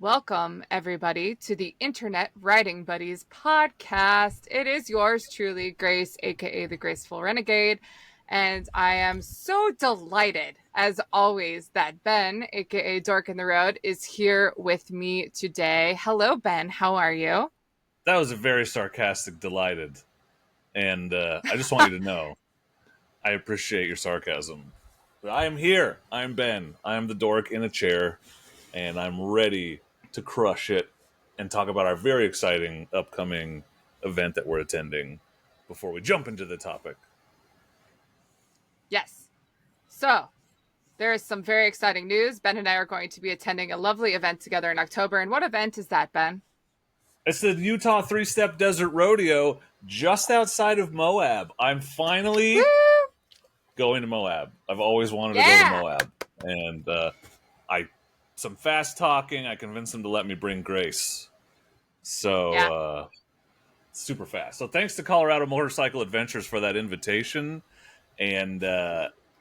Welcome, everybody, to the Internet Writing Buddies podcast. It is yours truly, Grace, aka the Graceful Renegade. And I am so delighted, as always, that Ben, aka Dork in the Road, is here with me today. Hello, Ben. How are you? That was a very sarcastic delighted. And I just want you to know, I appreciate your sarcasm. But I am here. I'm Ben. I am the dork in a chair. And I'm ready to crush it and talk about our very exciting upcoming event that we're attending before we jump into the topic. Yes. So, there is some very exciting news. Ben and I are going to be attending a lovely event together in October. And what event is that, Ben? It's the Utah Three-Step Desert Rodeo just outside of Moab. I'm finally Woo! going to Moab. I've always wanted to go to Moab. And some fast talking, I convinced them to let me bring Grace. So, super fast. So thanks to Colorado Motorcycle Adventures for that invitation. And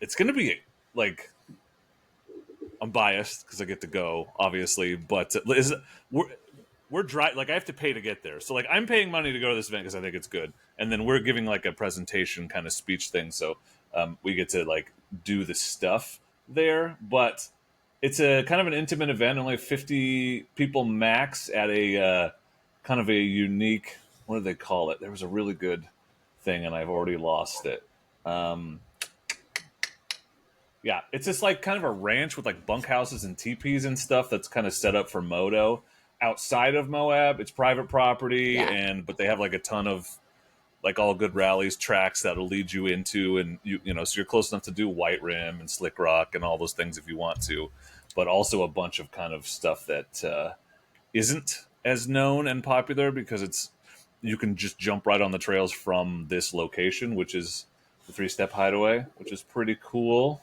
it's going to be, like, I'm biased because I get to go, obviously. But we're dry. Like, I have to pay to get there. So, like, I'm paying money to go to this event because I think it's good. And then we're giving, like, a presentation kind of speech thing. So we get to, like, do the stuff there. But it's a kind of an intimate event, only 50 people max at a kind of a unique, what do they call it? There was a really good thing, and I've already lost it. Yeah, it's just like kind of a ranch with like bunkhouses and teepees and stuff that's kind of set up for moto. Outside of Moab, it's private property, but they have like a ton of like all good rallies, tracks that'll lead you into, and you know, so you're close enough to do White Rim and Slick Rock and all those things if you want to, but also a bunch of kind of stuff that isn't as known and popular because you can just jump right on the trails from this location, which is the Three-Step Hideaway, which is pretty cool.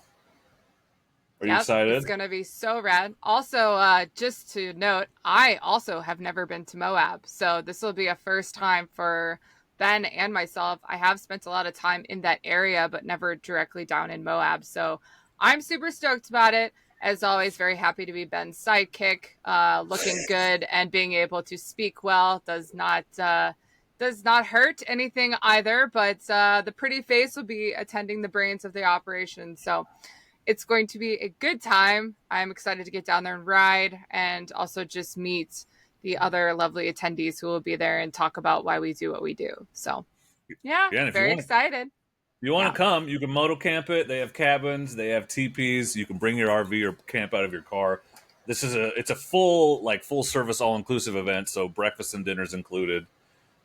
Are you excited? It's going to be so rad. Also, just to note, I also have never been to Moab. So this will be a first time for Ben and myself. I have spent a lot of time in that area, but never directly down in Moab. So I'm super stoked about it. As always, very happy to be Ben's sidekick, looking good and being able to speak well does not hurt anything either. But the pretty face will be attending the brains of the operation. So it's going to be a good time. I'm excited to get down there and ride and also just meet the other lovely attendees who will be there and talk about why we do what we do. So, very excited. If you want to come, you can moto camp it. They have cabins, they have teepees. You can bring your RV or camp out of your car. It's a full service, all inclusive event. So breakfast and dinners included.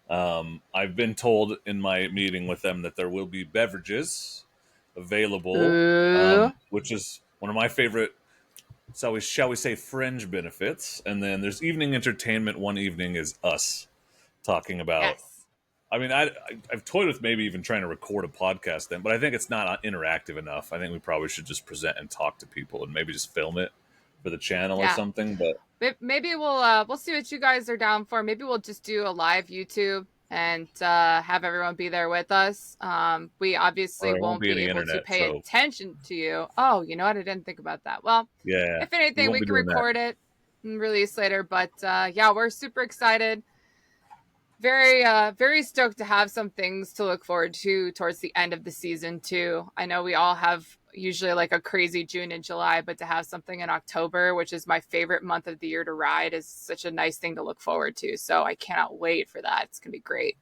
I've been told in my meeting with them that there will be beverages available, which is one of my favorite, shall we say, fringe benefits. And then there's evening entertainment. One evening is us talking about. Yes. I mean, I've toyed with maybe even trying to record a podcast then, but I think it's not interactive enough. I think we probably should just present and talk to people and maybe just film it for the channel or something. But maybe we'll see what you guys are down for. Maybe we'll just do a live YouTube and have everyone be there with us. We obviously won't be able to pay attention to you. Oh, you know what? I didn't think about that. Well, if anything, we can record it and release later. But we're super excited. Very, very stoked to have some things to look forward to towards the end of the season too. I know we all have usually like a crazy June and July, but to have something in October, which is my favorite month of the year to ride, is such a nice thing to look forward to. So I cannot wait for that. It's going to be great.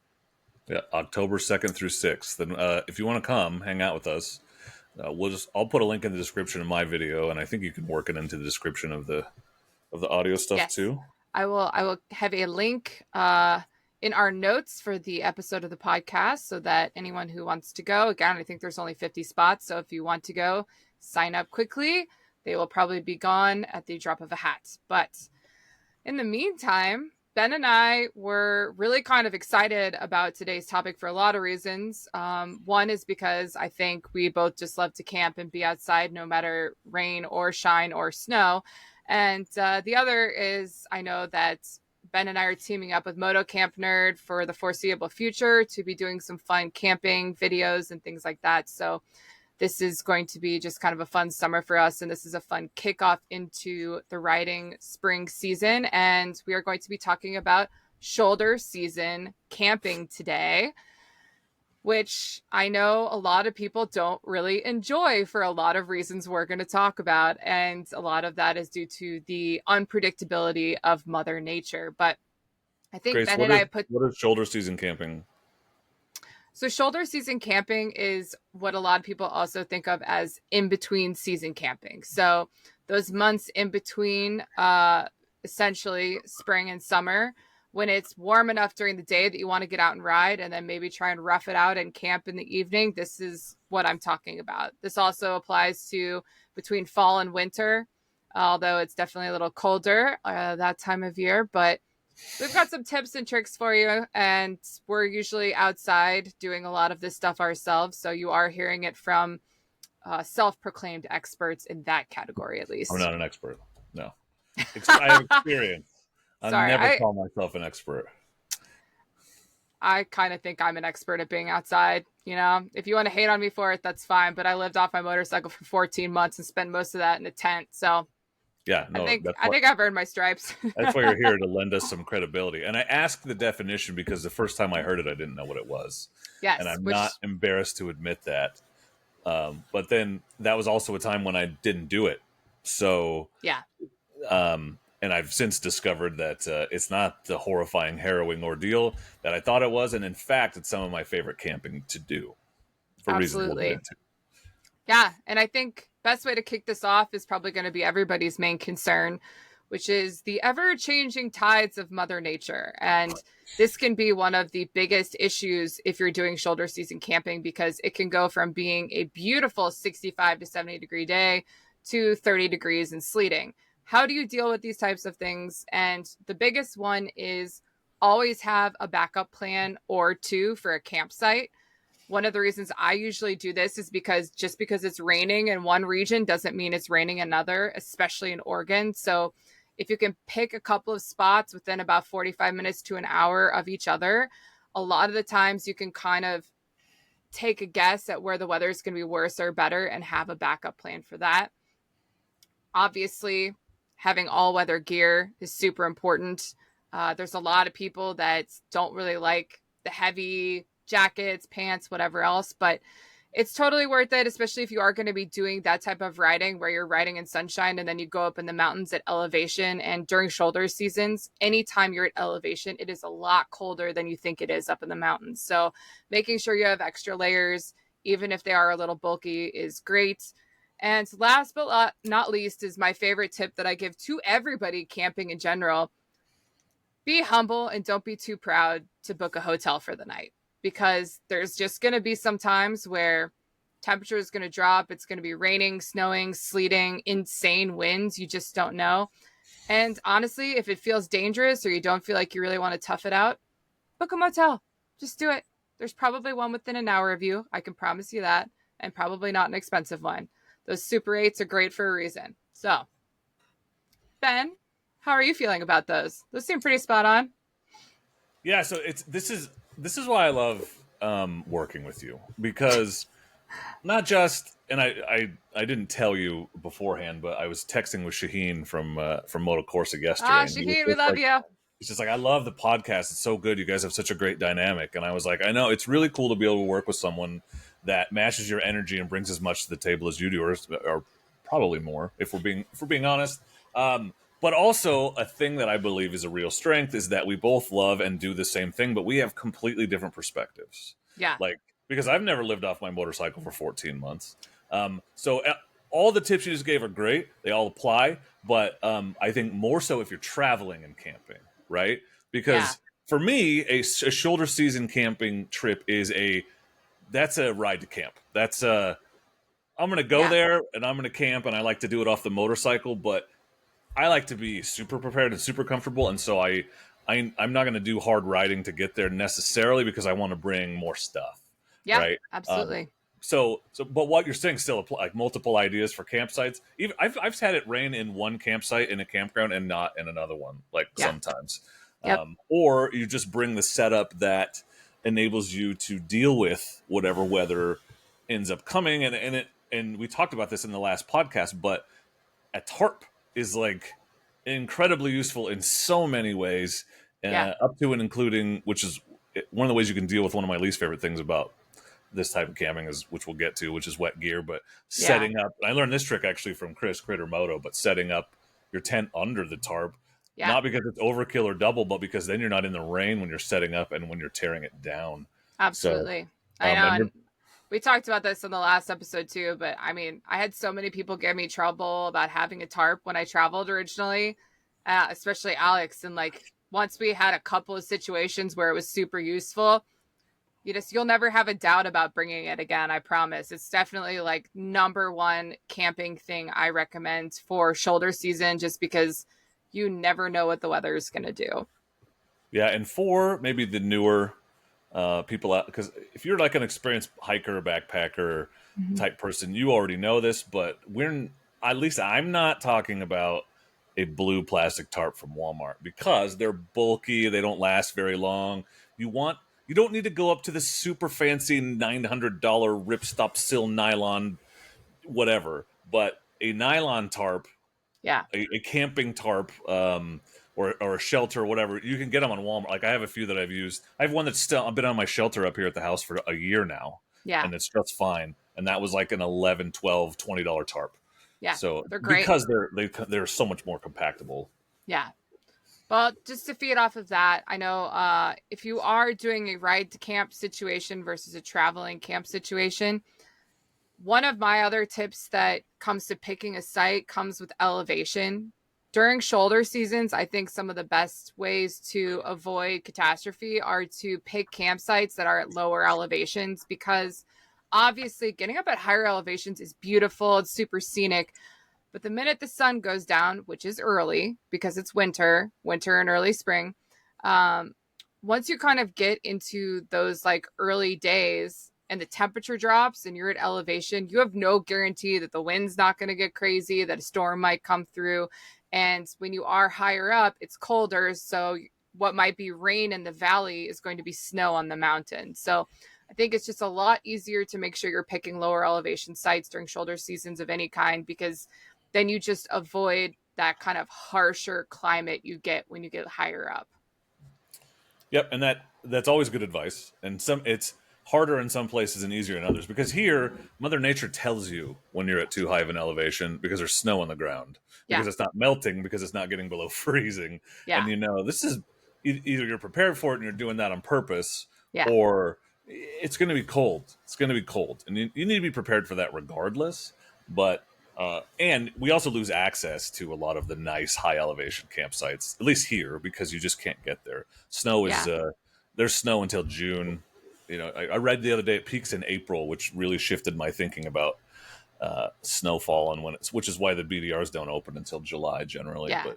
Yeah, October 2nd through 6th. Then if you want to come hang out with us, I'll put a link in the description of my video, and I think you can work it into the description of the audio stuff too. I will have a link in our notes for the episode of the podcast so that anyone who wants to go, again, I think there's only 50 spots. So if you want to go, sign up quickly. They will probably be gone at the drop of a hat. But in the meantime, Ben and I were really kind of excited about today's topic for a lot of reasons. One is because I think we both just love to camp and be outside no matter rain or shine or snow. And the other is I know that Ben and I are teaming up with Moto Camp Nerd for the foreseeable future to be doing some fun camping videos and things like that. So this is going to be just kind of a fun summer for us. And this is a fun kickoff into the riding spring season. And we are going to be talking about shoulder season camping today, which I know a lot of people don't really enjoy for a lot of reasons we're going to talk about. And a lot of that is due to the unpredictability of Mother Nature. But I think Grace, Ben and I put. what is shoulder season camping? So, shoulder season camping is what a lot of people also think of as in between season camping. So, those months in between, essentially spring and summer, when it's warm enough during the day that you want to get out and ride and then maybe try and rough it out and camp in the evening. This is what I'm talking about. This also applies to between fall and winter, although it's definitely a little colder that time of year. But we've got some tips and tricks for you, and we're usually outside doing a lot of this stuff ourselves. So you are hearing it from self-proclaimed experts in that category, at least. I'm not an expert. No. I have experience. I never call myself an expert. I kind of think I'm an expert at being outside. You know, if you want to hate on me for it, that's fine. But I lived off my motorcycle for 14 months and spent most of that in a tent. So yeah, no, I think I've earned my stripes. That's why you're here, to lend us some credibility. And I asked the definition because the first time I heard it, I didn't know what it was. Yes. And I'm not embarrassed to admit that. But then that was also a time when I didn't do it. So yeah. And I've since discovered that it's not the horrifying, harrowing ordeal that I thought it was. And in fact, it's some of my favorite camping to do. For reasons we'll get into. Yeah. And I think best way to kick this off is probably going to be everybody's main concern, which is the ever-changing tides of Mother Nature. And this can be one of the biggest issues if you're doing shoulder season camping, because it can go from being a beautiful 65 to 70 degree day to 30 degrees and sleeting. How do you deal with these types of things? And the biggest one is always have a backup plan or two for a campsite. One of the reasons I usually do this is because just because it's raining in one region doesn't mean it's raining in another, especially in Oregon. So if you can pick a couple of spots within about 45 minutes to an hour of each other, a lot of the times you can kind of take a guess at where the weather is going to be worse or better and have a backup plan for that. Obviously, having all weather gear is super important. There's a lot of people that don't really like the heavy jackets, pants, whatever else, but it's totally worth it, especially if you are going to be doing that type of riding where you're riding in sunshine and then you go up in the mountains at elevation. And during shoulder seasons, anytime you're at elevation, it is a lot colder than you think it is up in the mountains. So making sure you have extra layers, even if they are a little bulky, is great. And last but not least is my favorite tip that I give to everybody camping in general. Be humble and don't be too proud to book a hotel for the night, because there's just going to be some times where temperature is going to drop. It's going to be raining, snowing, sleeting, insane winds. You just don't know. And honestly, if it feels dangerous or you don't feel like you really want to tough it out, book a motel. Just do it. There's probably one within an hour of you. I can promise you that. And probably not an expensive one. Those Super 8s are great for a reason. So, Ben, how are you feeling about those? Those seem pretty spot on. Yeah, so this is why I love working with you, because not just, and I didn't tell you beforehand, but I was texting with Shaheen from Moto Corsa yesterday. Shaheen, we love you. He's just like, I love the podcast. It's so good. You guys have such a great dynamic. And I was like, I know, it's really cool to be able to work with someone that matches your energy and brings as much to the table as you do, or probably more, if we're being honest. But also, a thing that I believe is a real strength is that we both love and do the same thing, but we have completely different perspectives. Yeah. Like, because I've never lived off my motorcycle for 14 months. So all the tips you just gave are great. They all apply. But I think more so if you're traveling and camping, right? Because for me, a shoulder season camping trip that's a ride to camp. That's I'm going to go there and I'm going to camp, and I like to do it off the motorcycle, but I like to be super prepared and super comfortable. And so I'm not going to do hard riding to get there necessarily, because I want to bring more stuff. Yeah, right? Absolutely. But what you're saying still apply, like multiple ideas for campsites. Even I've had it rain in one campsite in a campground and not in another one, sometimes. Yep. Or you just bring the setup that enables you to deal with whatever weather ends up coming, and and we talked about this in the last podcast, but a tarp is like incredibly useful in so many ways, Yeah. up to and including, which is one of the ways you can deal with one of my least favorite things about this type of camping is, which we'll get to, which is wet gear. But Yeah. setting up, I learned this trick actually from Chris Critter Moto, but setting up your tent under the tarp, Yeah. not because it's overkill or double, but because then you're not in the rain when you're setting up and when you're tearing it down. So, Absolutely. I know. and you're, And we talked about this in the last episode too, but I mean, I had so many people give me trouble about having a tarp when I traveled originally, especially Alex. And like, once we had a couple of situations where it was super useful, you'll never have a doubt about bringing it again. I promise. It's definitely like number one camping thing I recommend for shoulder season, just because you never know what the weather is going to do. yeah, and for maybe the newer people out, because if you're like an experienced hiker or backpacker Mm-hmm. type person, you already know this, but at least I'm not talking about a blue plastic tarp from Walmart because they're bulky, they don't last very long. You don't need to go up to the super fancy $900 ripstop sil nylon whatever, but a nylon tarp, Yeah. a camping tarp, or a shelter or whatever. You can get them on Walmart. Like I have a few that I've used. I have one that's still, I've been on my shelter up here at the house for a year now, Yeah. and it's just fine. And that was like an 11, 12, $20 tarp. Yeah. So They're great. because they're so much more compactable. Yeah. Well, just to feed off of that, I know if you are doing a ride to camp situation versus a traveling camp situation, one of my other tips that comes to picking a site comes with elevation. During shoulder seasons, I think some of the best ways to avoid catastrophe are to pick campsites that are at lower elevations, because obviously getting up at higher elevations is beautiful, it's super scenic. But the minute the sun goes down, which is early because it's winter and early spring, um, once you kind of get into those like early days and the temperature drops and you're at elevation, you have no guarantee that the wind's not going to get crazy, that a storm might come through. And when you are higher up, it's colder. So what might be rain in the valley is going to be snow on the mountain. So I think it's just a lot easier to make sure you're picking lower elevation sites during shoulder seasons of any kind, because then you just avoid that kind of harsher climate you get when you get higher up. Yep, and that's always good advice. And it's harder in some places and easier in others because here Mother Nature tells you when you're at too high of an elevation because there's snow on the ground, Yeah. because it's not melting, because it's not getting below freezing, Yeah. and this is either you're prepared for it and you're doing that on purpose, Yeah. or it's going to be cold. It's going to be cold, and you need to be prepared for that regardless. But and we also lose access to a lot of the nice high elevation campsites, at least here, because you just can't get there. Snow is Yeah. There's snow until June. I read the other day it peaks in April, which really shifted my thinking about snowfall and which is why the BDRs don't open until July generally. Yeah.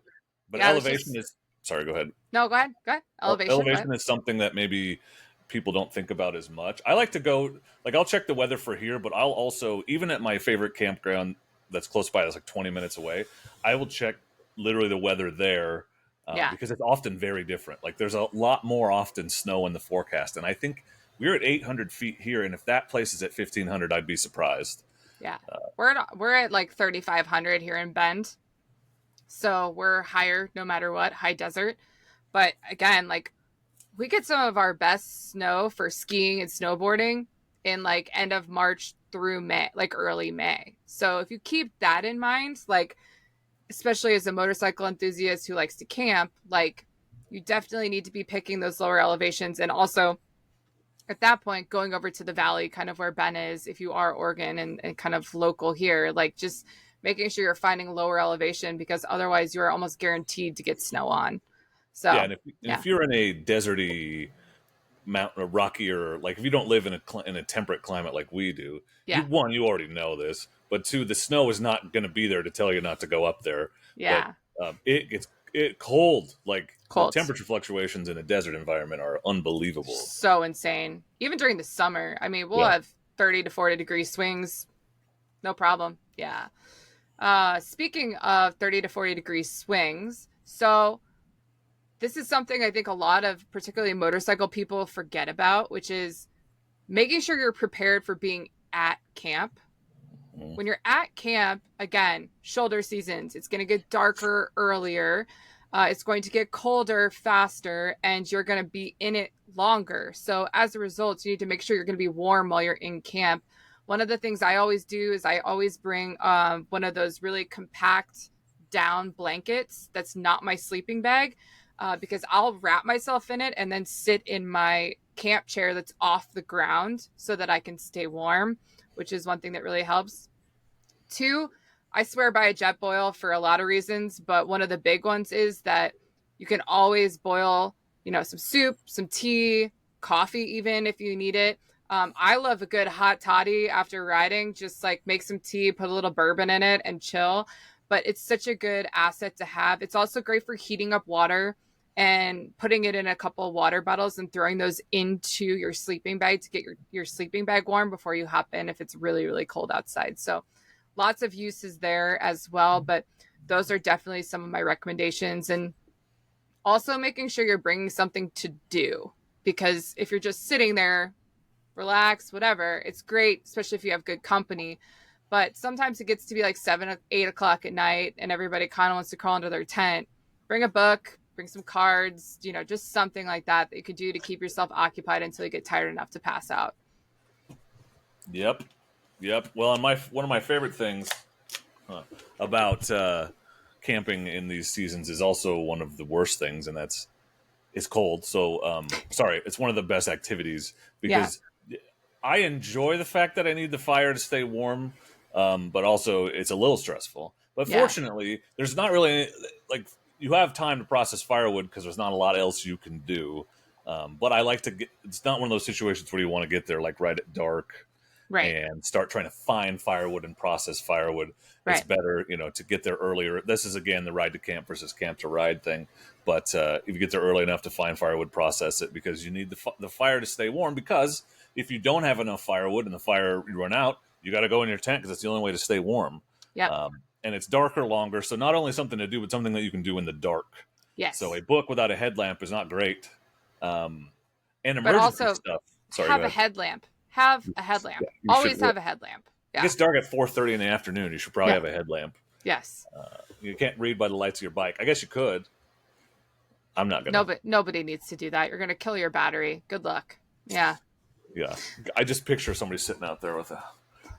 But Yeah. elevation is, sorry, go ahead. No, go ahead. Go ahead. Elevation. Go ahead. Elevation is something that maybe people don't think about as much. I like to go, like, I'll check the weather for here, but I'll also, even at my favorite campground that's close by, that's like 20 minutes away, I will check literally the weather there, Yeah. because it's often very different. Like, there's a lot more often snow in the forecast. And I think we're at 800 feet here, and if that place is at 1,500, I'd be surprised. Yeah. We're at like 3,500 here in Bend. So we're higher no matter what, high desert. But again, like, we get some of our best snow for skiing and snowboarding in like end of March through May, like early May. So if you keep that in mind, like, especially as a motorcycle enthusiast who likes to camp, like, you definitely need to be picking those lower elevations. And also at that point, going over to the valley, kind of where Ben is, if you are Oregon and kind of local here, like, just making sure you're finding lower elevation, because otherwise you're almost guaranteed to get snow on. So Yeah, and if you're in a deserty mountain or rockier, like if you don't live in a temperate climate like we do, yeah. you already know this, but two, the snow is not going to be there to tell you not to go up there. Yeah. But it gets cold. Like, cold. the temperature fluctuations in a desert environment are unbelievable. So insane. Even during the summer. I mean, we'll have 30 to 40 degree swings. No problem. Yeah. Speaking of 30 to 40 degree swings, so this is something I think a lot of particularly motorcycle people forget about, which is making sure you're prepared for being at camp. Mm. When you're at camp, again, shoulder seasons, it's going to get darker earlier. It's going to get colder faster, and you're going to be in it longer. So as a result, you need to make sure you're going to be warm while you're in camp. One of the things I always do is I always bring one of those really compact down blankets that's not my sleeping bag, because I'll wrap myself in it and then sit in my camp chair that's off the ground so that I can stay warm, which is one thing that really helps. Two, I swear by a jet boil for a lot of reasons, but one of the big ones is that you can always boil, some soup, some tea, coffee, even if you need it. I love a good hot toddy after riding, just like make some tea, put a little bourbon in it and chill. But it's such a good asset to have. It's also great for heating up water and putting it in a couple of water bottles and throwing those into your sleeping bag to get your sleeping bag warm before you hop in if it's really, really cold outside. So lots of uses there as well, but those are definitely some of my recommendations. And also making sure you're bringing something to do, because if you're just sitting there, relax, whatever, it's great, especially if you have good company. But sometimes it gets to be like 7, 8 o'clock at night and everybody kind of wants to crawl under their tent. Bring a book, bring some cards, just something like that you could do to keep yourself occupied until you get tired enough to pass out. Yep. Well, and one of my favorite things about camping in these seasons is also one of the worst things, and that's it's cold. So, sorry, it's one of the best activities Yeah. because I enjoy the fact that I need the fire to stay warm, but also it's a little stressful. But Yeah. fortunately, there's not really like you have time to process firewood because there's not a lot else you can do. But I like to get. It's not one of those situations where you want to get there like right at dark Right. and start trying to find firewood and process firewood. It's Right. better, to get there earlier. This is again the ride to camp versus camp to ride thing. But if you get there early enough to find firewood, process it because you need the fire to stay warm. Because if you don't have enough firewood and the fire you run out, you got to go in your tent because it's the only way to stay warm. Yep. And it's darker longer, so not only something to do, but something that you can do in the dark. So Yes. a book without a headlamp is not great. And But emergency also stuff. Sorry, have go a ahead. headlamp. Have a headlamp. You should. Always have a headlamp. It Yeah. gets dark at 4:30 in the afternoon. You should probably Yeah. have a headlamp. Yes. You can't read by the lights of your bike. I guess you could. I'm not gonna. Nobody needs to do that. You're gonna kill your battery. Good luck. Yeah. Yeah, I just picture somebody sitting out there with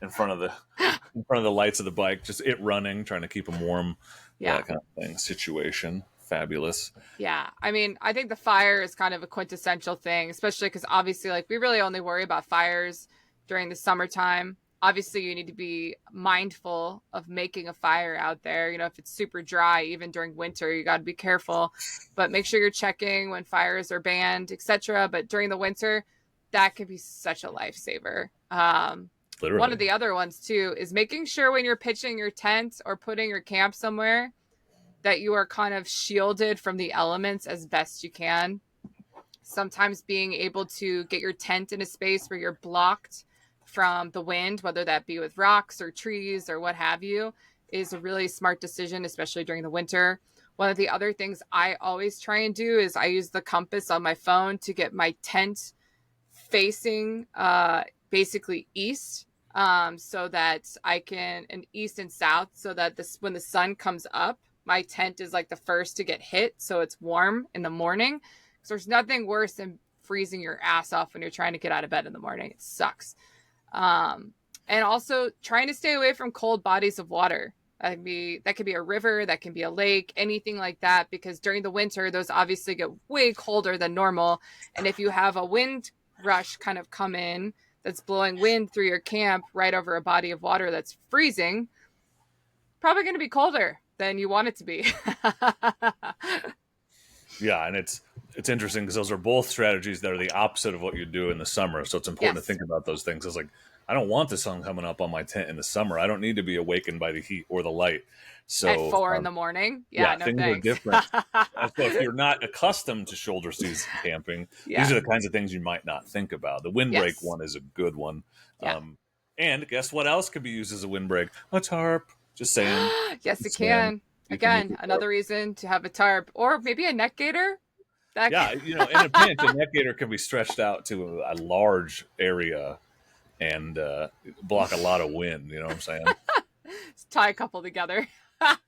in front of the lights of the bike, just it running, trying to keep them warm. Yeah. That kind of thing. Situation. Fabulous. Yeah. I mean, I think the fire is kind of a quintessential thing, especially because obviously, like, we really only worry about fires during the summertime. Obviously, you need to be mindful of making a fire out there. If it's super dry, even during winter, you got to be careful. But make sure you're checking when fires are banned, etc. But during the winter, that can be such a lifesaver. Literally. One of the other ones too is making sure when you're pitching your tent or putting your camp somewhere that you are kind of shielded from the elements as best you can. Sometimes being able to get your tent in a space where you're blocked from the wind, whether that be with rocks or trees or what have you, is a really smart decision, especially during the winter. One of the other things I always try and do is I use the compass on my phone to get my tent facing basically east, so that I can, and east and south, so that when the sun comes up, my tent is like the first to get hit, so it's warm in the morning. Because there's nothing worse than freezing your ass off when you're trying to get out of bed in the morning. It sucks. And also trying to stay away from cold bodies of water. That could be a river, that can be a lake, anything like that, because during the winter, those obviously get way colder than normal. And if you have a wind rush kind of come in that's blowing wind through your camp right over a body of water that's freezing, probably going to be colder than you want it to be. Yeah, and it's interesting because those are both strategies that are the opposite of what you do in the summer. So it's important to think about those things. It's like, I don't want the sun coming up on my tent in the summer. I don't need to be awakened by the heat or the light. So at 4 in the morning, no things thanks. are different. So if you're not accustomed to shoulder season camping, these are the kinds of things you might not think about. The windbreak one is a good one. Yeah. And guess what else could be used as a windbreak? A tarp. Just saying. Yes, it can. Again, another reason to have a tarp, or maybe a neck gaiter. In a pinch, a neck gaiter can be stretched out to a large area and block a lot of wind. You know what I'm saying? Let's tie a couple together.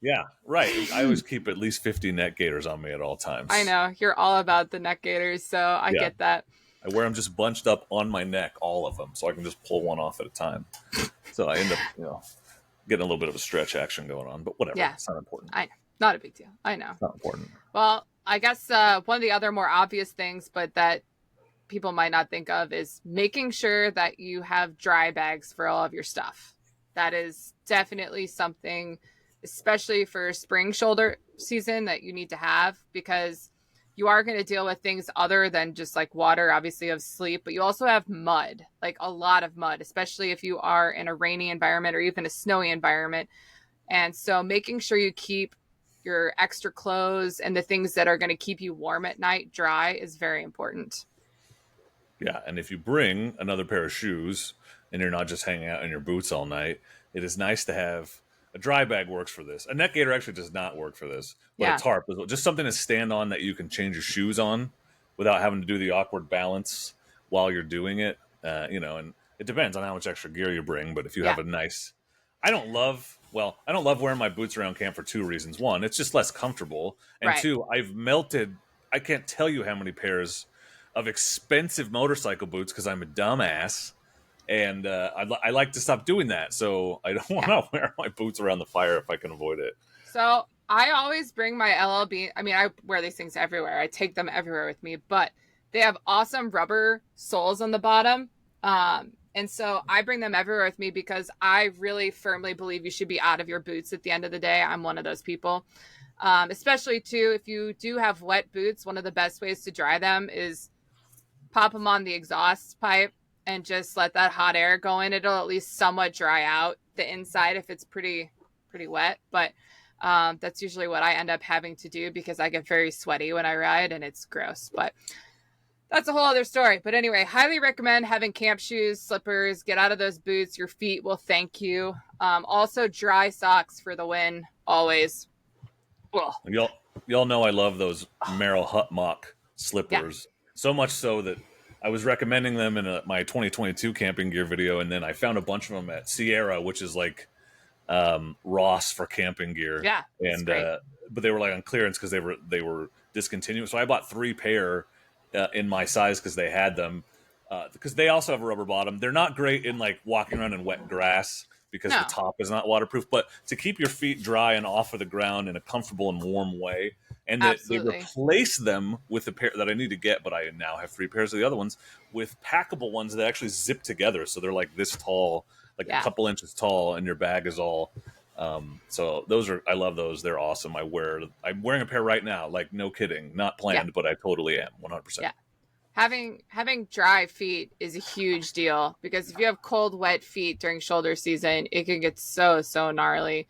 Yeah, right. I always keep at least 50 neck gaiters on me at all I times. know you're all about the neck gaiters, so I Yeah, get that. I wear them just bunched up on my neck, all of them, so I can just pull one off at a time. So I end up, getting a little bit of a stretch action going on, but whatever. Yeah, It's not important. I know. Not a big deal. I know. It's not important. Well, I guess one of the other more obvious things, but that people might not think of, is making sure that you have dry bags for all of your stuff. That is definitely something, especially for spring shoulder season, that you need to have, because you are going to deal with things other than just like water, obviously, of sleep, but you also have mud, like a lot of mud, especially if you are in a rainy environment or even a snowy environment. And so making sure you keep your extra clothes and the things that are going to keep you warm at night dry is very important. Yeah, and if you bring another pair of shoes and you're not just hanging out in your boots all night, it is nice to have a dry bag. Works for this. A neck gaiter actually does not work for this, but a Yeah. tarp is just something to stand on that you can change your shoes on without having to do the awkward balance while you're doing it. And it depends on how much extra gear you bring, but if you have Yeah. a nice, I don't love wearing my boots around camp for two reasons. One, it's just less comfortable, and Right. two, I've melted. I can't tell you how many pairs of expensive motorcycle boots because I'm a dumbass, and I like to stop doing that. So I don't want Yeah. to wear my boots around the fire if I can avoid it. So I always bring my LLB. I mean, I wear these things everywhere. I take them everywhere with me, but they have awesome rubber soles on the bottom. And so I bring them everywhere with me because I really firmly believe you should be out of your boots at the end of the day. I'm one of those people. Especially too, if you do have wet boots, one of the best ways to dry them is pop them on the exhaust pipe and just let that hot air go in. It'll at least somewhat dry out the inside if it's pretty wet. But that's usually what I end up having to do because I get very sweaty when I ride and it's gross. But that's a whole other story. But anyway, highly recommend having camp shoes, slippers. Get out of those boots. Your feet will thank you. Also, dry socks for the win, always. Ugh. And y'all know I love those Merrill Hut Mock Yeah. slippers so much so that I was recommending them in my 2022 camping gear video, and then I found a bunch of them at Sierra, which is like Ross for camping gear, Yeah. It's and great. but they were like on clearance because they were discontinued. So I bought 3 pair in my size because they had them. Because they also have a rubber bottom. They're not great in like walking around in wet grass because the No, top is not waterproof. But to keep your feet dry and off of the ground in a comfortable and warm way, and that they absolutely. replace them with a pair that I need to get, but I now have 3 pairs of the other ones with packable ones that actually zip together, so they're like this tall, like a Yeah. couple inches tall, and your bag is all. So I love those. They're awesome. I'm wearing a pair right now. Like no kidding, not Yeah. planned, but I totally am 100%. Yeah. Having dry feet is a huge deal because if you have cold, wet feet during shoulder season, it can get so gnarly.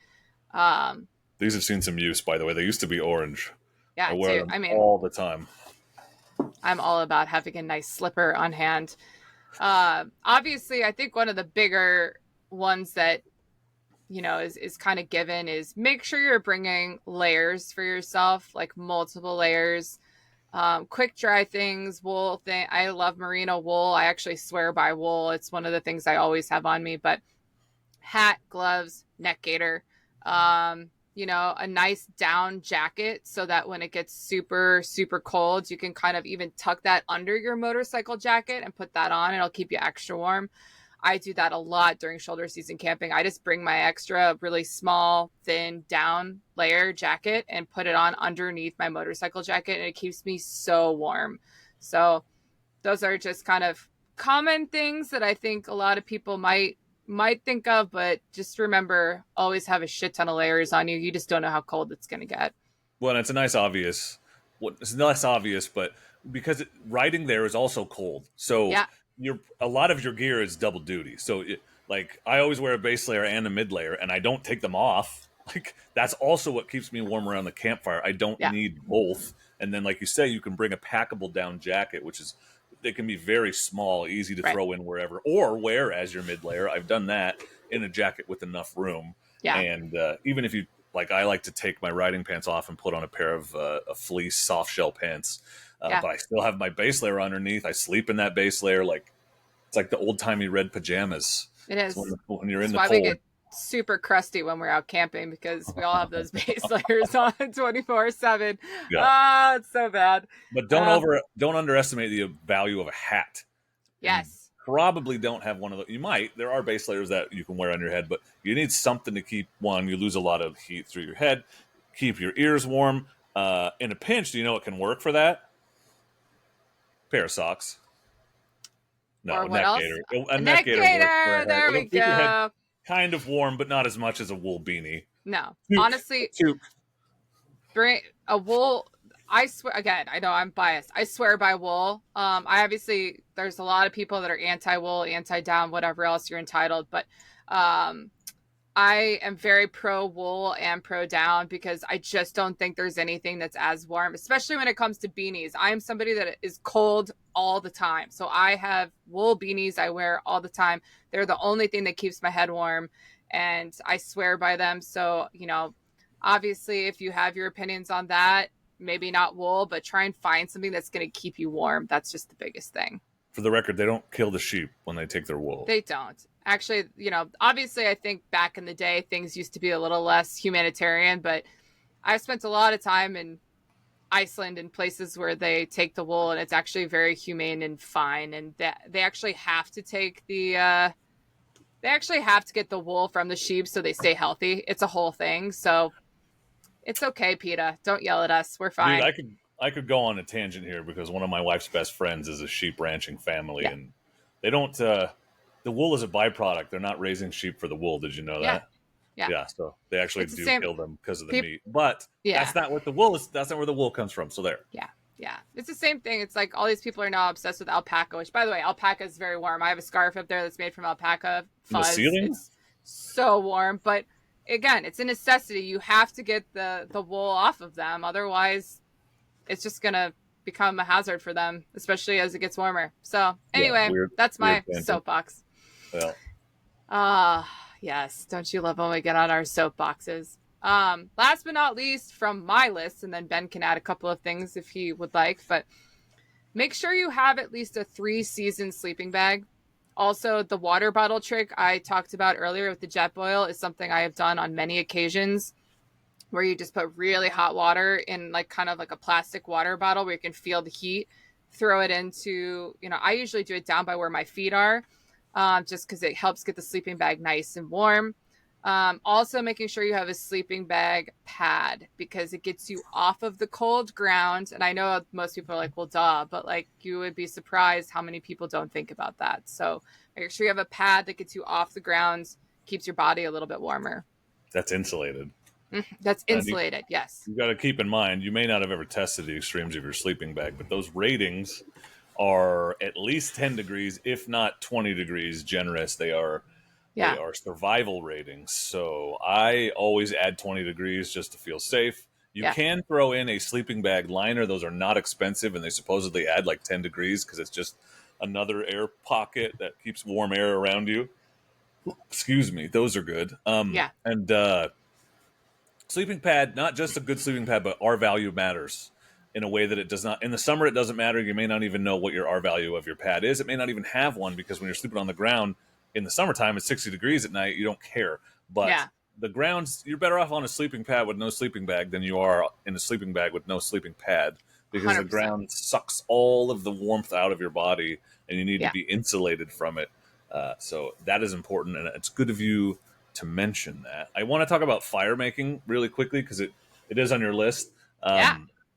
Um, These have seen some use, by the way. They used to be orange. I yeah, wear dude. them I mean, all the time. I'm all about having a nice slipper on hand. Obviously, I think one of the bigger ones that is kind of given is make sure you're bringing layers for yourself, like multiple layers. Quick dry things, wool thing. I love merino wool. I actually swear by wool. It's one of the things I always have on me. But hat, gloves, neck gaiter, a nice down jacket so that when it gets super, super cold, you can kind of even tuck that under your motorcycle jacket and put that on. It'll keep you extra warm. I do that a lot during shoulder season camping. I just bring my extra really small, thin down layer jacket and put it on underneath my motorcycle jacket, and it keeps me so warm. So those are just kind of common things that I think a lot of people might think of, but just remember, always have a shit ton of layers on you. You just don't know how cold it's going to get. Well, and it's a nice obvious. Well, it's less obvious, but because riding there is also cold, so Yeah, a lot of your gear is double duty. So, like, I always wear a base layer and a mid layer, and I don't take them off. Like, that's also what keeps me warm around the campfire. I don't yeah, need both. And then, like you say, you can bring a packable down jacket, which is they can be very small, easy to right. throw in wherever, or wear as your mid layer. I've done that in a jacket with enough room. Yeah, And even if you like, I like to take my riding pants off and put on a pair of a fleece soft shell pants. yeah, But I still have my base layer underneath. I sleep in that base layer. Like, It's like the old timey red pajamas. It It's is. when you're in That's the why we cold. get super crusty when we're out camping because we all have those base layers on 24/7. Yeah, Ah, it's so bad. but Uh, don't underestimate the value of a hat. And you yes. probably don't have one of those. You might. There are base layers that you can wear on your head, but you need something to keep one. You lose a lot of heat through your head. Keep your ears warm. In a pinch, do you know what can work for that? Pair of socks. No, Or a what neck else? gaiter. A A neck neck gaiter works for a gaiter. head. There It'll we keep your head go. kind of warm, but not as much as a wool beanie. No, Toque. honestly, Toque. bring a wool. I swear again, I know I'm biased. I swear by wool. I obviously there's a lot of people that are anti-wool, anti-down, whatever else you're entitled, but um I am very pro wool and pro down because I just don't think there's anything that's as warm, especially when it comes to beanies. I am somebody that is cold all the time. So I have wool beanies I wear all the time. They're the only thing that keeps my head warm and I swear by them. So, obviously if you have your opinions on that, maybe not wool, but try and find something that's going to keep you warm. That's just the biggest thing. For the record, they don't kill the sheep when they take their wool. They don't. Actually, obviously, I think back in the day, things used to be a little less humanitarian, but I've spent a lot of time in Iceland and places where they take the wool and it's actually very humane and fine. And they actually have to take they actually have to get the wool from the sheep so they stay healthy. It's a whole thing. So it's okay, PETA. Don't yell at us. We're Dude, fine. I could go on a tangent here because one of my wife's best friends is a sheep ranching family, Yeah. and they don't. The wool is a byproduct. They're not raising sheep for the wool. Did you know Yeah. that? Yeah. Yeah. So they actually It's the do same. kill them because of the People, meat. But yeah. that's not what the wool is. That's not where the wool comes from. So there. Yeah. Yeah. It's the same thing. It's like all these people are now obsessed with alpaca, which, by the way, alpaca is very warm. I have a scarf up there that's made from alpaca From the fuzz. ceiling? It's so warm. But again, it's a necessity. You have to get the wool off of them. Otherwise, it's just going to become a hazard for them, especially as it gets warmer. So anyway, that's my soapbox. Well. Yes. Don't you love when we get on our soapboxes? Last but not least from my list, and then Ben can add a couple of things if he would like, but make sure you have at least a 3-season sleeping bag. Also, the water bottle trick I talked about earlier with the jet boil is something I have done on many occasions where you just put really hot water in like kind of like a plastic water bottle where you can feel the heat, throw it into, I usually do it down by where my feet are, just because it helps get the sleeping bag nice and warm. Also making sure you have a sleeping bag pad because it gets you off of the cold ground. And I know most people are like, well, duh, but like you would be surprised how many people don't think about that. So make sure you have a pad that gets you off the ground, keeps your body a little bit warmer. That's insulated. That's insulated, yes. You got to keep in mind, you may not have ever tested the extremes of your sleeping bag, but those ratings are at least 10 degrees, if not 20 degrees generous. They are survival ratings. So I always add 20 degrees just to feel safe. You can throw in a sleeping bag liner. Those are not expensive, and they supposedly add like 10 degrees because it's just another air pocket that keeps warm air around you. Excuse me. Those are good. And sleeping pad, not just a good sleeping pad, but R value matters in a way that it does not. In the summer, it doesn't matter. You may not even know what your R value of your pad is. It may not even have one because when you're sleeping on the ground in the summertime, it's 60 degrees at night. You don't care. But the grounds, you're better off on a sleeping pad with no sleeping bag than you are in a sleeping bag with no sleeping pad because 100%. The ground sucks all of the warmth out of your body and you need to be insulated from it. So that is important. And it's good of you to mention that. I want to talk about fire making really quickly because it is on your list.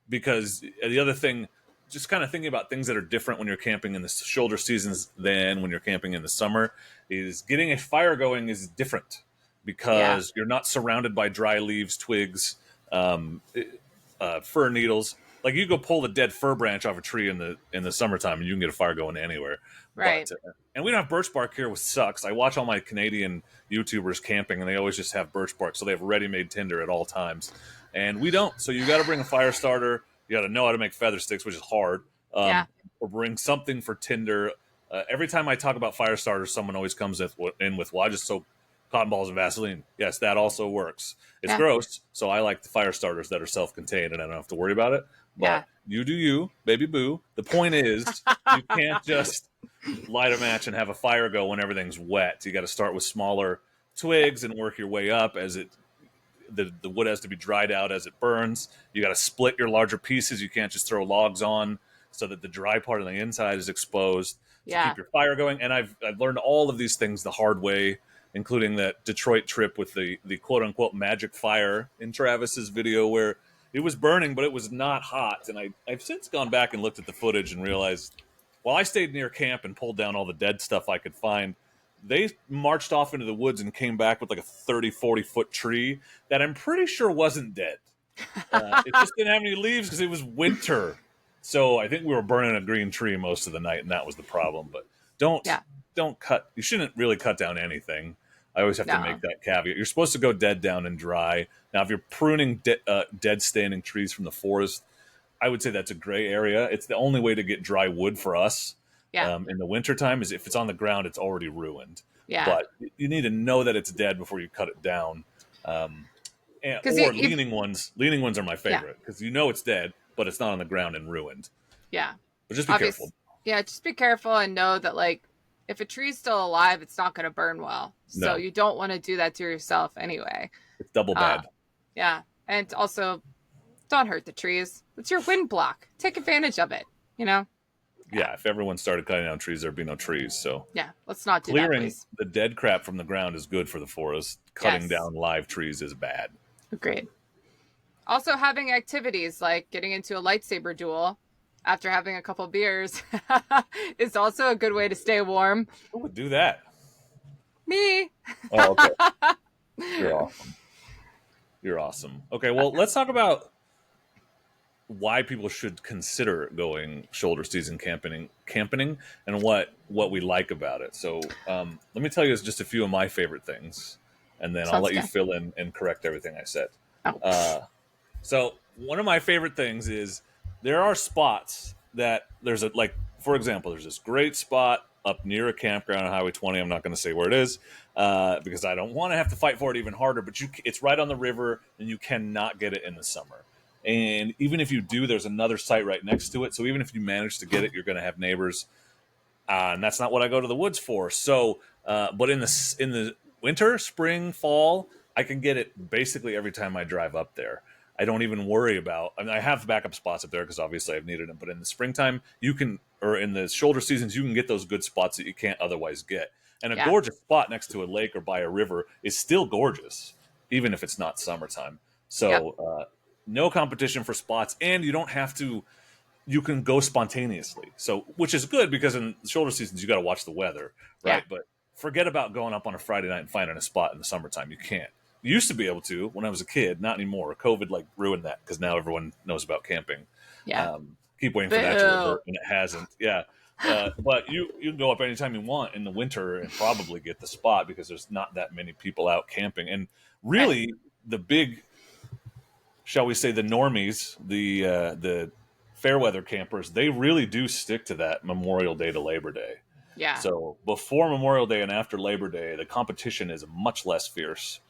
Because the other thing, just kind of thinking about things that are different when you're camping in the shoulder seasons than when you're camping in the summer, is getting a fire going is different because you're not surrounded by dry leaves, twigs, fir needles. Like you go pull the dead fir branch off a tree in the summertime and you can get a fire going anywhere. Right. But, and we don't have birch bark here, which sucks. I watch all my Canadian YouTubers camping and they always just have birch bark. So they have ready-made tinder at all times. And we don't. So you got to bring a fire starter. You got to know how to make feather sticks, which is hard. Or bring something for tinder. Every time I talk about fire starters, someone always comes in with, well, I just soak cotton balls and Vaseline. Yes, that also works. It's gross. So I like the fire starters that are self-contained and I don't have to worry about it. But you do you, baby boo. The point is, you can't just light a match and have a fire go when everything's wet. You got to start with smaller twigs and work your way up as the wood has to be dried out as it burns. You got to split your larger pieces. You can't just throw logs on so that the dry part on the inside is exposed to Yeah. keep your fire going. And I've learned all of these things the hard way, including that Detroit trip with the quote unquote magic fire in Travis's video where it was burning, but it was not hot. And I've since gone back and looked at the footage and realized, while I stayed near camp and pulled down all the dead stuff I could find, they marched off into the woods and came back with like a 30, 40-foot tree that I'm pretty sure wasn't dead. It just didn't have any leaves because it was winter. So I think we were burning a green tree most of the night, and that was the problem. But Yeah. don't cut. You shouldn't really cut down anything. I always have to make No. that caveat. You're supposed to go dead down and dry. Now, if you're pruning dead standing trees from the forest, I would say that's a gray area. It's the only way to get dry wood for us Yeah. in the wintertime is if it's on the ground, it's already ruined. Yeah. But you need to know that it's dead before you cut it down. Because Or leaning ones. Leaning ones are my Yeah. favorite because you know it's dead, but it's not on the ground and ruined. Yeah. But just be careful. Yeah, just be careful and know that like if a tree's still alive, it's not going to burn well. So No. you don't want to do that to yourself anyway. It's double bad. Yeah. And also don't hurt the trees. It's your wind block. Take advantage of it, you know? Yeah, if everyone started cutting down trees, there'd be no trees. So Yeah, let's not do that, clearing please. the dead crap from the ground is good for the forest. Cutting Yes. down live trees is bad. Agreed. Also having activities like getting into a lightsaber duel after having a couple beers is also a good way to stay warm. Who would do that? Me. Oh, okay. You're awesome. You're awesome. Okay, well, let's talk about why people should consider going shoulder season camping and what we like about it. So let me tell you just a few of my favorite things, and then I'll Sounds let you good. fill in and correct everything I said. Oh. So one of my favorite things is there are spots that there's a, like, for example, there's this great spot up near a campground on Highway 20. I'm not going to say where it is because I don't want to have to fight for it even harder, but it's right on the river and you cannot get it in the summer. And even if you do, there's another site right next to it. So even if you manage to get it, you're going to have neighbors. And that's not what I go to the woods for. So, but in the winter, spring, fall, I can get it basically every time I drive up there. I don't even worry about. I mean, I have backup spots up there because obviously I've needed them. But in the springtime, or in the shoulder seasons, you can get those good spots that you can't otherwise get. And a gorgeous spot next to a lake or by a river is still gorgeous, even if it's not summertime. So no competition for spots, and you don't have to. You can go spontaneously, so which is good because in the shoulder seasons you got to watch the weather, right? Yeah. But forget about going up on a Friday night and finding a spot in the summertime. You can't. You used to be able to when I was a kid, not anymore. COVID ruined that because now everyone knows about camping. Yeah. Keep waiting for that to revert, and it hasn't. Yeah. But you can go up anytime you want in the winter and probably get the spot because there's not that many people out camping. And really, the big, shall we say, the normies, the fair weather campers, they really do stick to that Memorial Day to Labor Day. Yeah. So before Memorial Day and after Labor Day, the competition is much less fierce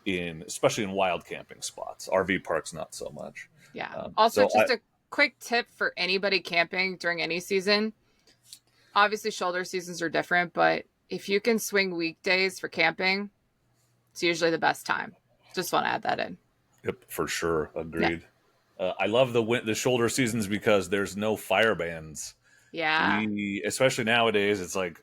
especially in wild camping spots. RV parks, not so much. Yeah. Also, just a quick tip for anybody camping during any season. Obviously, shoulder seasons are different, but if you can swing weekdays for camping, it's usually the best time. Just want to add that in. Yep, for sure. Agreed. Yeah. I love the shoulder seasons because there's no fire bans. Yeah. Especially nowadays, it's like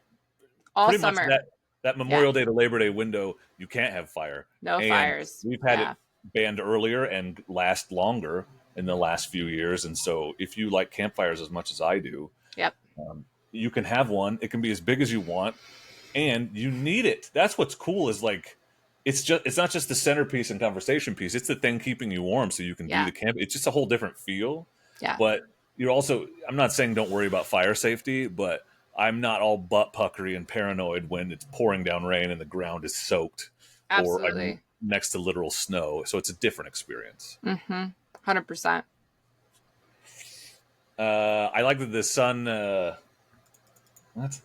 all pretty summer. Much that Memorial Day to Labor Day window, you can't have fire. No fires. We've had it banned earlier and last longer in the last few years. And so if you like campfires as much as I do, you can have one. It can be as big as you want, and you need it. That's what's cool is like, it's not just the centerpiece and conversation piece. It's the thing keeping you warm so you can do the camp. It's just a whole different feel. Yeah. But I'm not saying don't worry about fire safety, but I'm not all butt puckery and paranoid when it's pouring down rain and the ground is soaked. Absolutely. Or I'm next to literal snow. So it's a different experience. 100%. I like that the sun. What?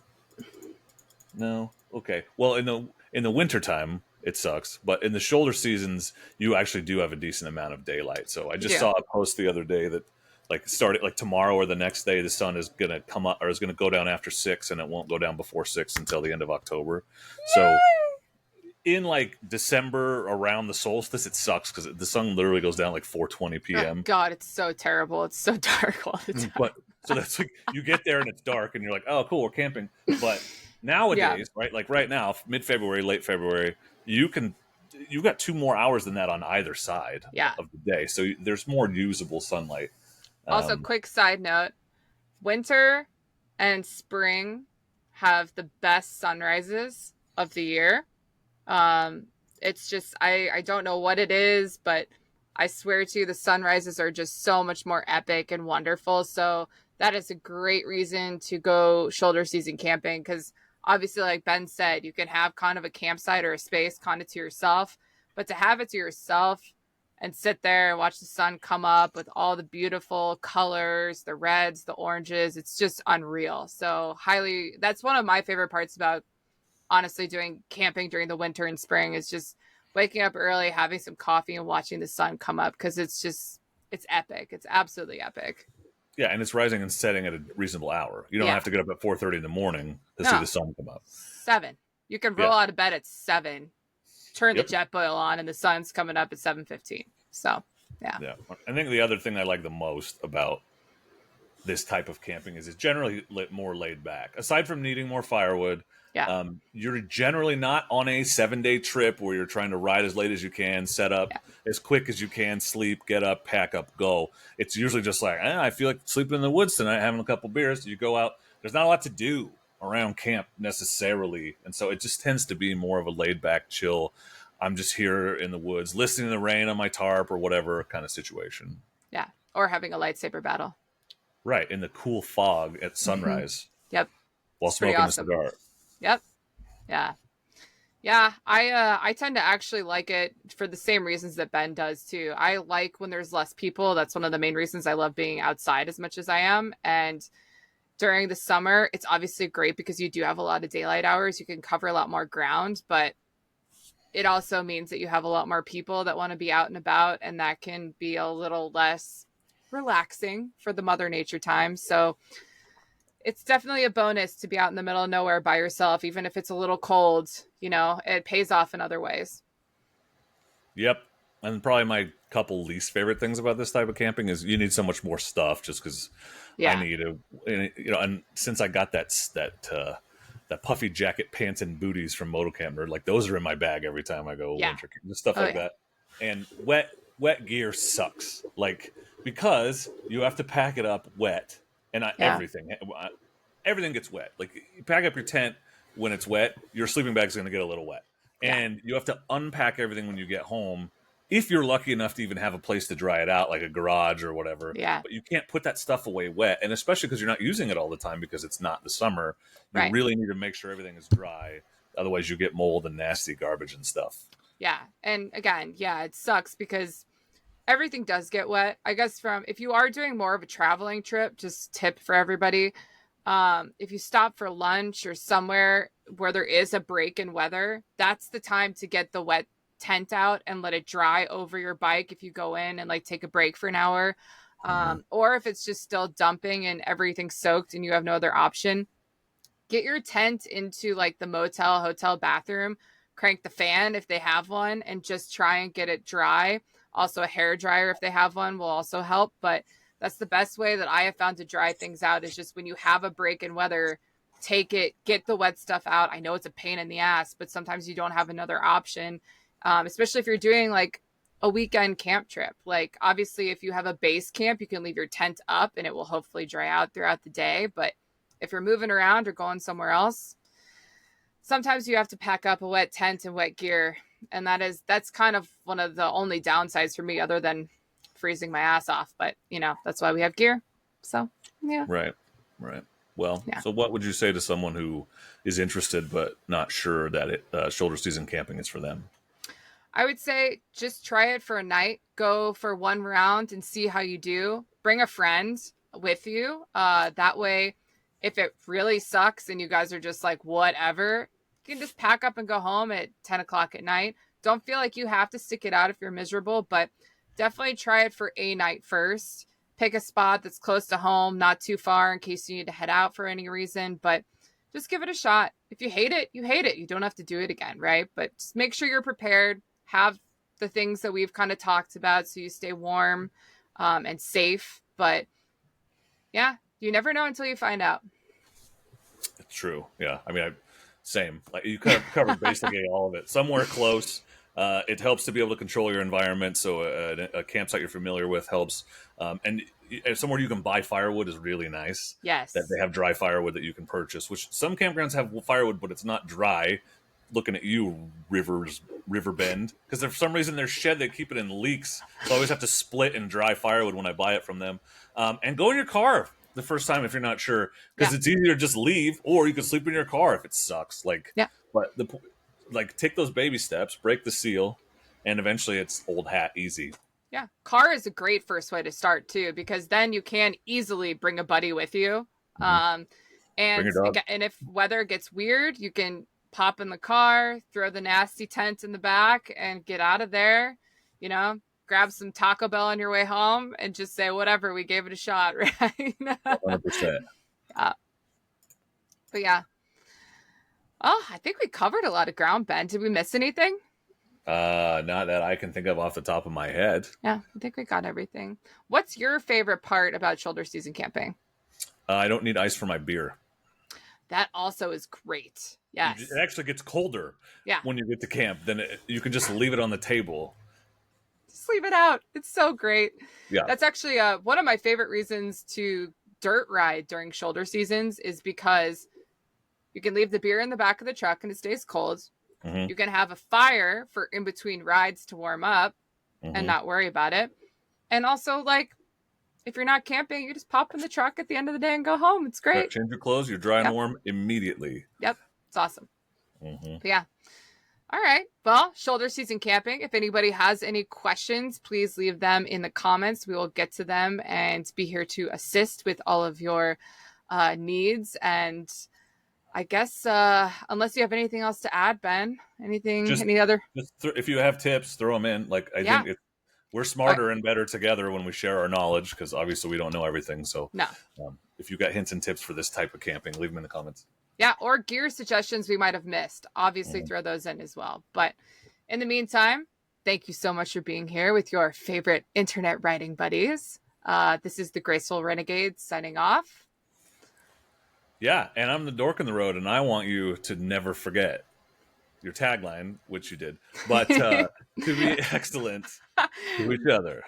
No. Okay. Well, in the wintertime, it sucks. But in the shoulder seasons, you actually do have a decent amount of daylight. So I just saw a post the other day that like start like tomorrow or the next day, the sun is gonna come up or is gonna go down after 6, and it won't go down before 6 until the end of October. So in like December around the solstice, it sucks because the sun literally goes down like 4:20 Oh p.m. God, it's so terrible. It's so dark all the time. But so that's like you get there and it's dark, and you're like, oh, cool, we're camping. But Yeah, nowadays, right, like right now, mid February, late February, you've got 2 more hours than that on either side yeah. of the day, so there's more usable sunlight. Also, Um, quick side note: winter and spring have the best sunrises of the year. Um, it's just I don't know what it is, but I swear to you, the sunrises are just so much more epic and wonderful. So that is a great reason to go shoulder season camping because obviously, like Ben said, you can have kind of a campsite or a space kind of to yourself, but to have it to yourself and sit there and watch the sun come up with all the beautiful colors, the reds, the oranges, it's just unreal. So highly, that's one of my favorite parts about honestly doing camping during the winter and spring is just waking up early, having some coffee and watching the sun come up because it's epic. It's absolutely epic. yeah, and it's rising and setting at a reasonable hour. You don't Yeah. have to get up at 4:30 in the morning to see No. the sun come up. 7. You can Yeah. roll out of bed at 7, turn the Yep. jet boil on, and the sun's coming up at 7:15. So yeah. Yeah. I think the other thing I like the most about this type of camping is it's generally more laid back. Aside from needing more firewood, Yeah. you're generally not on a 7-day trip where you're trying to ride as late as you can, set up Yeah. as quick as you can, sleep, get up, pack up, go. It's usually just like, I feel like sleeping in the woods tonight, having a couple beers. You go out. There's not a lot to do around camp necessarily, and so it just tends to be more of a laid back, chill. I'm just here in the woods, listening to the rain on my tarp or whatever kind of situation. Yeah. Or having a lightsaber battle. Right, in the cool fog at Mm-hmm. sunrise Yep. while It's pretty smoking a awesome. cigar. Yep. Yeah. Yeah, I tend to actually like it for the same reasons that Ben does too. I like when there's less people. That's one of the main reasons I love being outside as much as I am. And during the summer, it's obviously great because you do have a lot of daylight hours. You can cover a lot more ground, but it also means that you have a lot more people that want to be out and about, and that can be a little less relaxing for the Mother Nature time. So it's definitely a bonus to be out in the middle of nowhere by yourself, even if it's a little cold. It pays off in other ways. Yep. And probably my couple least favorite things about this type of camping is you need so much more stuff just because I Yeah. need to, and since I got that puffy jacket, pants, and booties from Motocamp Nerd, like those are in my bag every time I go Yeah. winter camp, just stuff Oh, like yeah. that. And wet gear sucks, like because you have to pack it up wet, and Yeah. everything gets wet. Like you pack up your tent when it's wet, your sleeping bag's going to get a little wet, Yeah. and you have to unpack everything when you get home. If you're lucky enough to even have a place to dry it out, like a garage or whatever, Yeah. but you can't put that stuff away wet, and especially because you're not using it all the time because it's not the summer, you Right. really need to make sure everything is dry. Otherwise, you get mold and nasty garbage and stuff. Yeah. And again, yeah, it sucks because everything does get wet. I guess if you are doing more of a traveling trip, just tip for everybody. If you stop for lunch or somewhere where there is a break in weather, that's the time to get the wet tent out and let it dry over your bike if you go in and like take a break for an hour. Or if it's just still dumping and everything's soaked and you have no other option, get your tent into like the motel, hotel bathroom, crank the fan if they have one, and just try and get it dry. Also, a hair dryer if they have one will also help. But that's the best way that I have found to dry things out is just when you have a break in weather, take it, get the wet stuff out. I know it's a pain in the ass, but sometimes you don't have another option, especially if you're doing like a weekend camp trip. Like, obviously, if you have a base camp, you can leave your tent up and it will hopefully dry out throughout the day. But if you're moving around or going somewhere else, sometimes you have to pack up a wet tent and wet gear. And that's kind of one of the only downsides for me other than freezing my ass off. But, that's why we have gear. So, yeah. Right, right. Well, Yeah. so what would you say to someone who is interested but not sure that shoulder season camping is for them? I would say just try it for a night. Go for one round and see how you do. Bring a friend with you. That way, if it really sucks and you guys are just like, whatever, you can just pack up and go home at 10 o'clock at night. Don't feel like you have to stick it out if you're miserable, but definitely try it for a night first pick a spot that's close to home, not too far in case you need to head out for any reason, but just give it a shot. If you hate it, you hate it. You don't have to do it again, right? But just make sure you're prepared. Have the things that we've kind of talked about so you stay warm and safe. But yeah, you never know until you find out. It's true. Yeah. I mean, same. Like you kind of covered basically all of it. Somewhere close. It helps to be able to control your environment. So a campsite you're familiar with helps. And somewhere you can buy firewood is really nice. Yes. That they have dry firewood that you can purchase, which some campgrounds have firewood, but it's not dry. Looking at you, Riverbend, because for some reason their shed they keep it in leaks, so I always have to split and dry firewood when I buy it from them. And go in your car the first time if you're not sure, because it's easier to just leave, or you can sleep in your car if it sucks. But take those baby steps, break the seal, and eventually it's old hat easy. Yeah, car is a great first way to start too, because then you can easily bring a buddy with you. Mm-hmm. And if weather gets weird, you can pop in the car, throw the nasty tent in the back, and get out of there. You know, grab some Taco Bell on your way home, and just say, "Whatever, we gave it a shot." Right? 100%. Yeah. But yeah. Oh, I think we covered a lot of ground, Ben. Did we miss anything? Not that I can think of off the top of my head. Yeah, I think we got everything. What's your favorite part about shoulder season camping? I don't need ice for my beer. That also is great. Yes. It actually gets colder when you get to camp. Then you can just leave it on the table. Just leave it out. It's so great. Yeah. That's actually one of my favorite reasons to dirt ride during shoulder seasons is because you can leave the beer in the back of the truck and it stays cold. Mm-hmm. You can have a fire for in between rides to warm up and not worry about it. And also, if you're not camping, you just pop in the truck at the end of the day and go home. It's great. Change your clothes. You're dry and warm immediately. Yep. It's awesome. Mm-hmm. But yeah. All right. Well, shoulder season camping. If anybody has any questions, please leave them in the comments. We will get to them and be here to assist with all of your needs. And I guess unless you have anything else to add, Ben, any other? If you have tips, throw them in. I think we're smarter and better together when we share our knowledge, because obviously we don't know everything. So if you got hints and tips for this type of camping, leave them in the comments. Yeah, or gear suggestions we might have missed. Obviously, throw those in as well. But in the meantime, thank you so much for being here with your favorite internet riding buddies. This is the Graceful Renegades signing off. Yeah, and I'm the Dork in the Road, and I want you to never forget your tagline, which you did, but to be excellent to each other.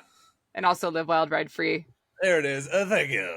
And also live wild, ride free. There it is. Thank you.